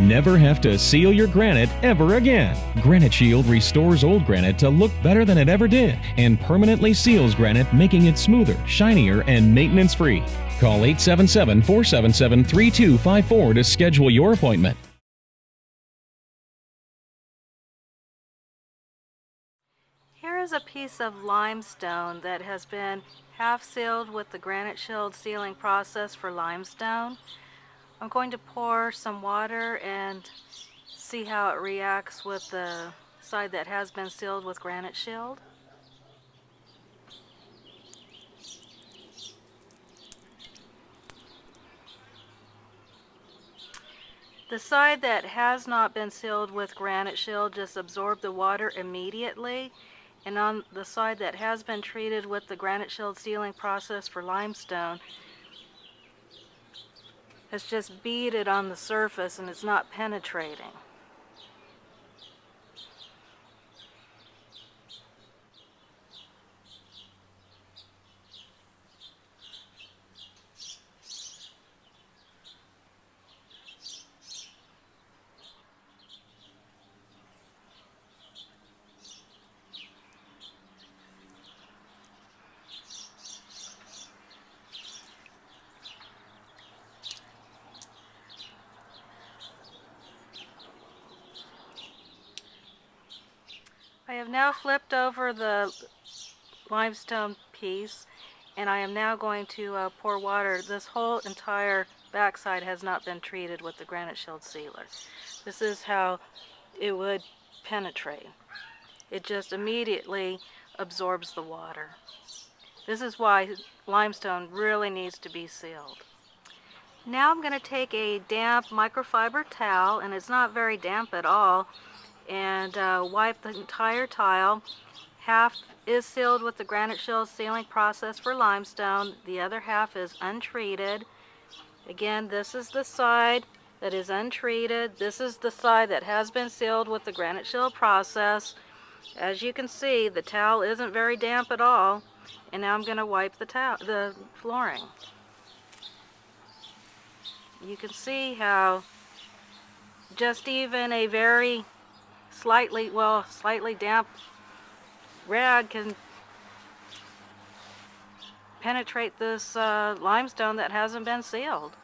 Never have to seal your granite ever again. Granite Shield restores old granite to look better than it ever did and permanently seals granite, making it smoother, shinier, and maintenance-free. Call 877-477-3254 to schedule your appointment. Here is a piece of limestone that has been half sealed with the Granite Shield sealing process for limestone. I'm going to pour some water and see how it reacts with the side that has been sealed with Granite Shield. The side that has not been sealed with Granite Shield just absorbed the water immediately, and on the side that has been treated with the Granite Shield sealing process for limestone has just beaded on the surface and it's not penetrating. I have now flipped over the limestone piece, and I am now going to pour water. This whole entire backside has not been treated with the Granite Shield sealer. This is how it would penetrate. It just immediately absorbs the water. This is why limestone really needs to be sealed. Now I'm going to take a damp microfiber towel, and it's not very damp at all, and wipe the entire tile. Half is sealed with the Granite Shield sealing process for limestone. The other half is untreated. Again, this is the side that is untreated. This is the side that has been sealed with the Granite Shield process. As you can see, the towel isn't very damp at all. And now I'm going to wipe the flooring. You can see how just even a very slightly damp rag can penetrate this limestone that hasn't been sealed.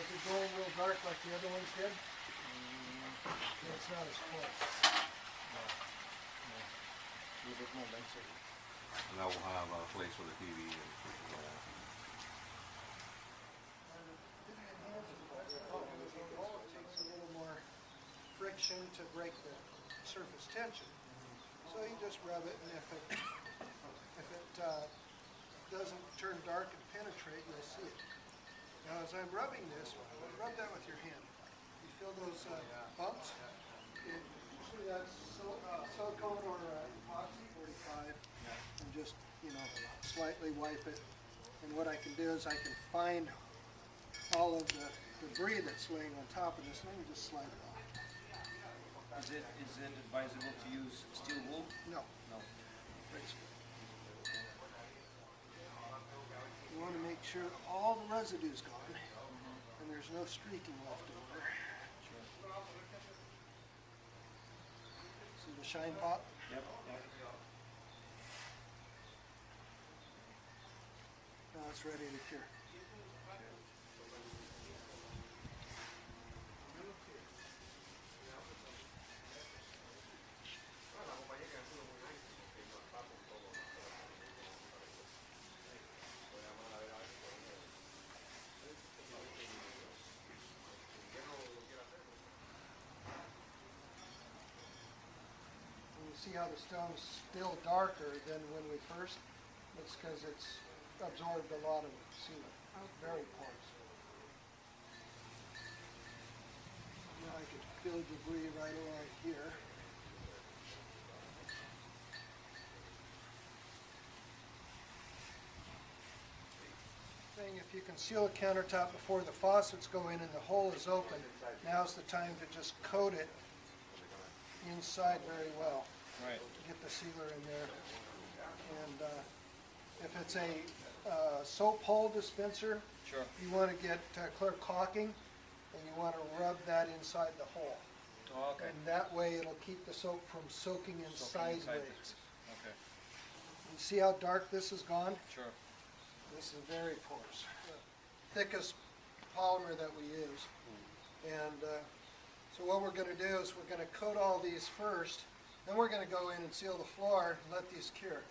Is it going real dark like the other ones did? It's not as close. No. A little bit more density. And that will have a place for the TV. It takes a little more friction to break the surface tension. So you just rub it, and if it doesn't turn dark and penetrate, you'll see it. Now, as I'm rubbing this, rub that with your hand. You feel those bumps? Usually that's silicone or epoxy 45, and just, slightly wipe it. And what I can do is I can find all of the debris that's laying on top of this, and I can just slide it off. Is it advisable to use steel wool? No. No. You want to make sure all the residue's gone and there's no streaking left over. See the shine pop? Yep. Now it's ready to cure. See how the stone's still darker than when we first, that's because it's absorbed a lot of sealant, very porous. Now I can feel debris right along here. If you can seal a countertop before the faucets go in and the hole is open, now's the time to just coat it inside very well. Right. Get the sealer in there. And if it's a soap hole dispenser, Sure. you want to get clear caulking and you want to rub that inside the hole. Oh, okay. And that way it'll keep the soap from soaking in Soaking sideways. inside. Okay. You see how dark this has gone? Sure. This is very porous. The thickest polymer that we use. And so what we're going to do is we're going to coat all these first, then we're going to go in and seal the floor and let these cure.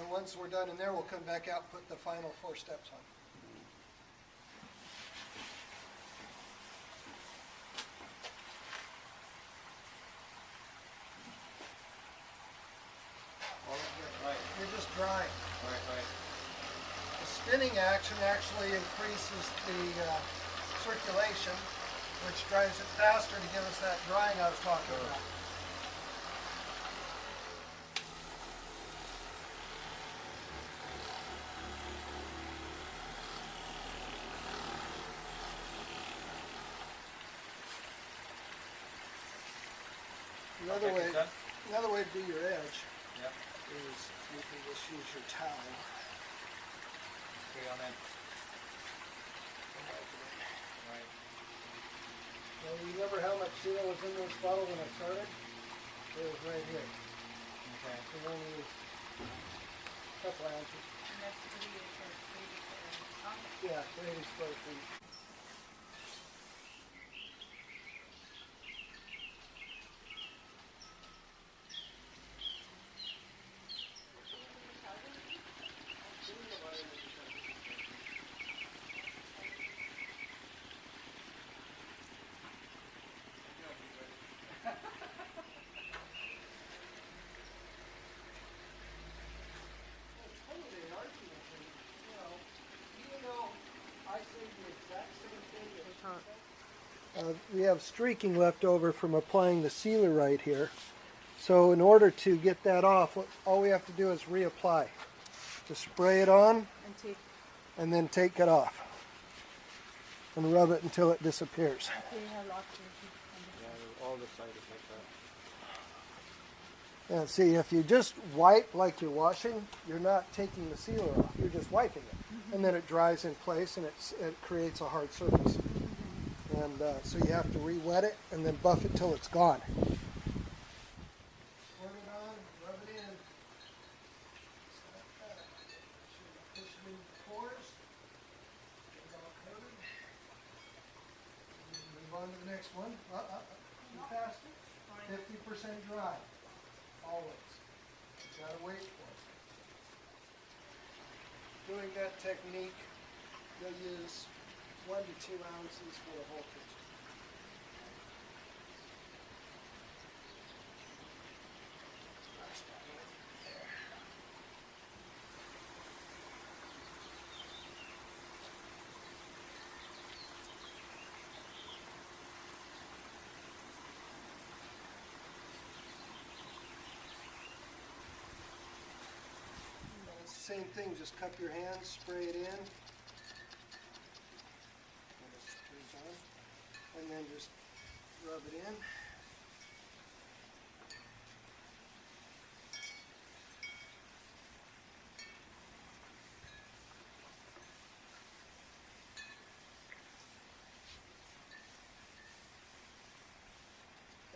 And once we're done in there, we'll come back out and put the final 4 steps on. Right. You're just drying. Right. The spinning action actually increases the circulation, which drives it faster to give us that drying I was talking about. Another way to do your edge Yep. is you can just use your towel. Okay, on that. Right. Now, you remember how much seal was in this bottle when I started? It was right here. Okay. It only used a couple ounces. And that's pretty for Yeah, for 80 square feet. We have streaking left over from applying the sealer right here. So in order to get that off, all we have to do is reapply. Just spray it on And take and then take it off. And rub it until it disappears. All the side is like that. And see, if you just wipe like you're washing, you're not taking the sealer off. You're just wiping it. And then it dries in place and it creates a hard surface. And so you have to re-wet it and then buff it till it's gone. Pour it on, rub it in. Just like that. Push it in the pores. Get it all coated. And move on to the next one. Too fast. 50% dry. Always. You gotta wait for it. Doing that technique, you'll use 1 to 2 ounces for the whole kitchen. It's the same thing, just cup your hands, spray it in. And then just rub it in.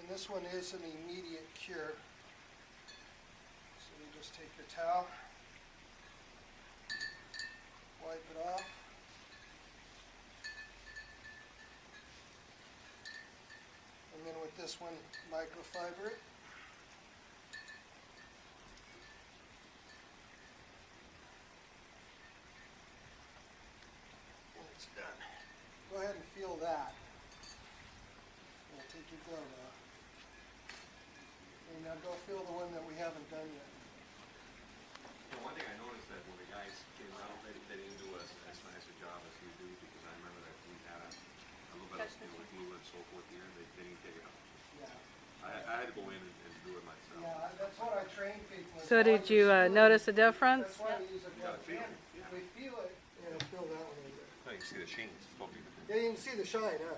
And this one is an immediate cure. So you just take your towel, wipe it off. And then with this one, microfiber it. And it's done. Go ahead and feel that. Now take your glove off. And now go feel the one that we haven't done yet. One thing I noticed that when the guys came out, they trained people. So did you notice a difference? That's why we use a glove. If we feel it, it'll feel that one a little bit. Oh, you can see the sheen. It's totally different. Yeah, you can see the shine, huh?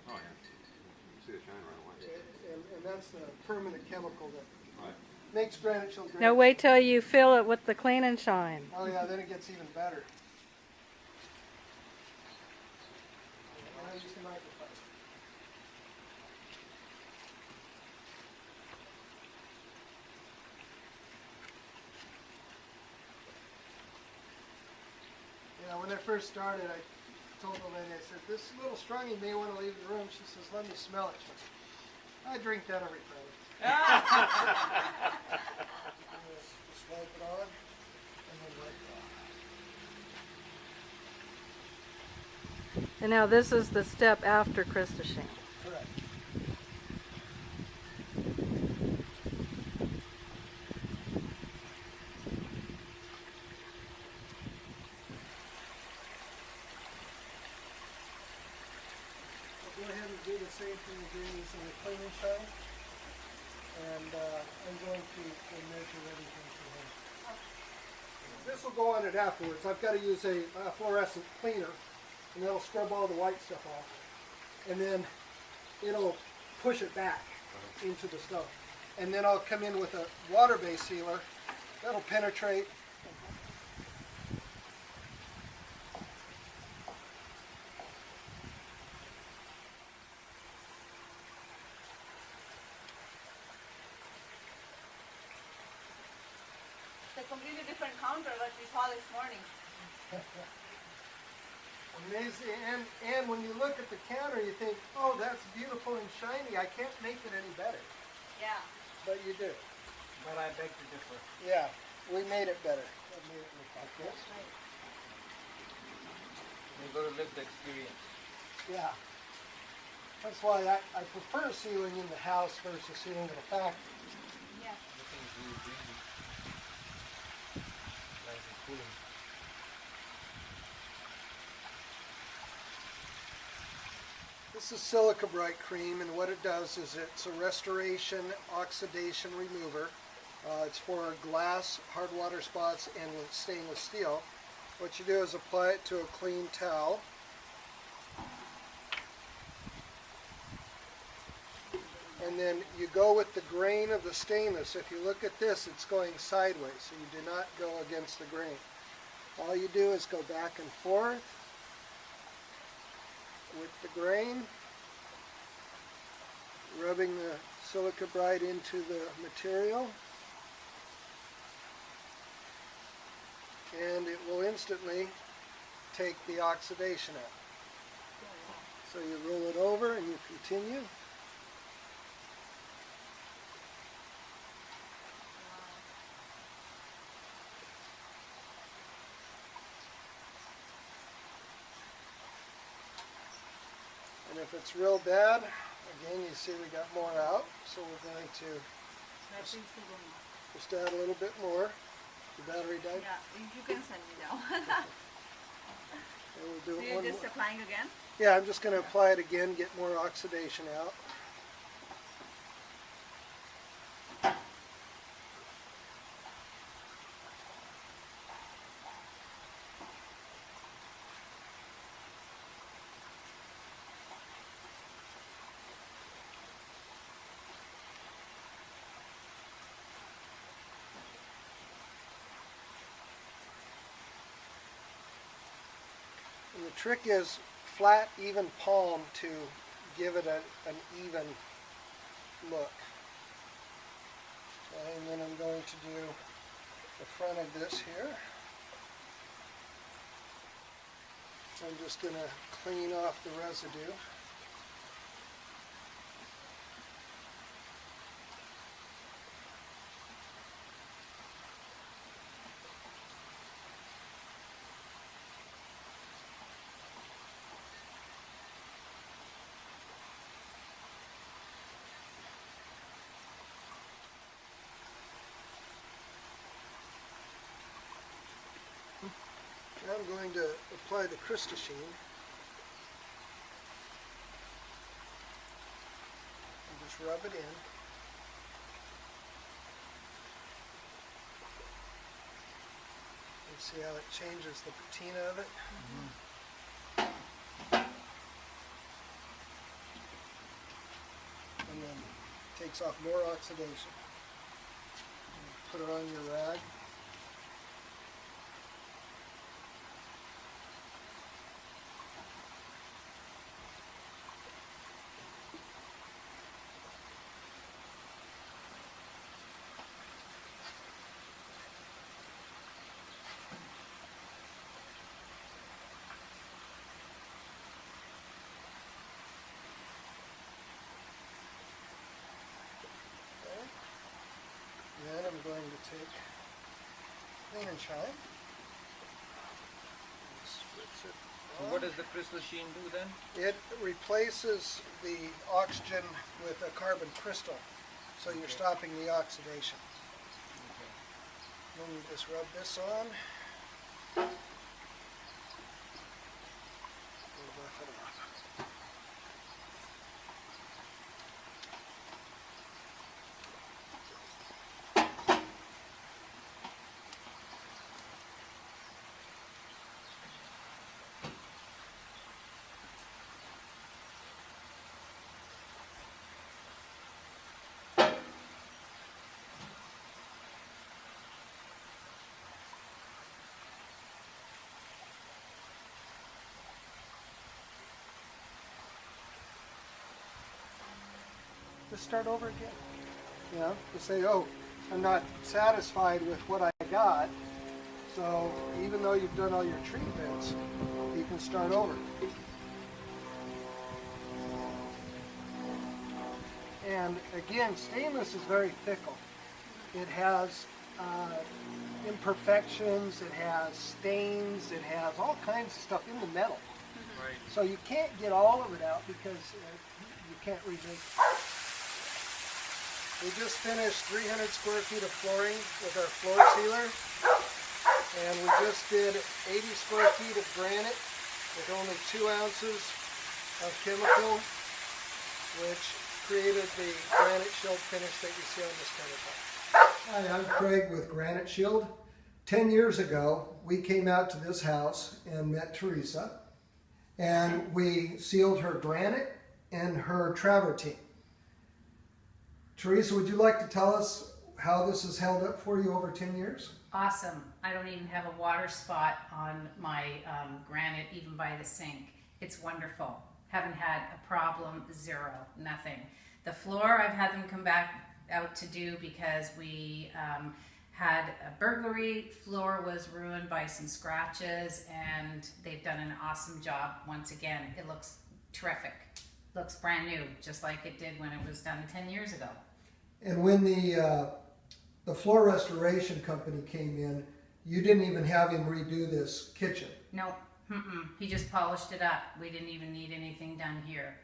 Oh, yeah. You can see the shine right away. And that's the permanent chemical that Right. makes Granite Shield great. Now wait till you fill it with the clean and shine. Oh yeah, then it gets even better. Now use the microphone. Yeah, when I first started, I told the lady, I said, this is a little strong, you may want to leave the room. She says, let me smell it. She goes, I drink that every Friday. Just wipe it on, and then wipe it off. And now this is the step after Christashing. Correct. I'll go ahead and do the same thing we're doing using the clean and shine. And I'm going to measure everything for him. This will go on it afterwards. I've got to use a fluorescent cleaner, and that'll scrub all the white stuff off. And then it'll push it back into the stuff. And then I'll come in with a water-based sealer. That'll penetrate. It's a completely different counter what we saw this morning. Amazing. And when you look at the counter, you think, oh, that's beautiful and shiny. I can't make it any better. Yeah. But you do. But I beg to differ. Yeah, we made it better. We made it look like this. You got to live the experience. Yeah. That's why I prefer sealing in the house versus sealing in a factory. Yeah. Everything's really breezy. Nice and cooling. This is silica bright cream, and what it does is it's a restoration oxidation remover. It's for glass, hard water spots, and with stainless steel. What you do is apply it to a clean towel. And then you go with the grain of the stainless. If you look at this, it's going sideways, so you do not go against the grain. All you do is go back and forth with the grain, rubbing the silica bright into the material, and it will instantly take the oxidation out. So you roll it over and you continue. And if it's real bad, again, you see we got more out, so we're going to Battery's still going on. just add a little bit more. The battery died. Yeah, you can send me now. And we'll do So it you're one just more. applying again? Yeah, I'm just going to apply it again, get more oxidation out. And the trick is flat, even palm to give it an even look. Okay, and then I'm going to do the front of this here. I'm just going to clean off the residue. Now I'm going to apply the Christashine. And just rub it in. See how it changes the patina of it? And then takes off more oxidation. Put it on your rag. Then I'm going to take clean and shine. Spritz it So on. what does the crystal sheen do then? It replaces the oxygen with a carbon crystal, so you're stopping the oxidation. Then you just rub this on. And buff it off. Just start over again. You know, to say, oh, I'm not satisfied with what I got, so even though you've done all your treatments, you can start over. And again, stainless is very fickle. It has imperfections, it has stains, it has all kinds of stuff in the metal. Right. So you can't get all of it out because you can't remake it. We just finished 300 square feet of flooring with our floor sealer, and we just did 80 square feet of granite with only 2 ounces of chemical, which created the Granite Shield finish that you see on this countertop. Hi, I'm Craig with Granite Shield. 10 years ago, we came out to this house and met Teresa, and we sealed her granite and her travertine. Teresa, would you like to tell us how this has held up for you over 10 years? Awesome. I don't even have a water spot on my granite, even by the sink. It's wonderful. Haven't had a problem, zero, nothing. The floor, I've had them come back out to do because we had a burglary. Floor was ruined by some scratches, and they've done an awesome job once again. It looks terrific. Looks brand new, just like it did when it was done 10 years ago. And when the floor restoration company came in, you didn't even have him redo this kitchen. Nope. He just polished it up. We didn't even need anything done here.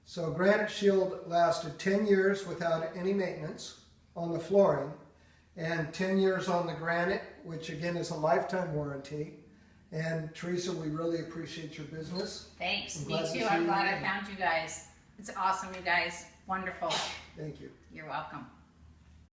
So Granite Shield lasted 10 years without any maintenance on the flooring, and 10 years on the granite, which again is a lifetime warranty. And Teresa, we really appreciate your business. Thanks. I'm Me glad to too. see I'm you glad I again. found you guys. It's awesome, you guys. Wonderful. Thank you. You're welcome.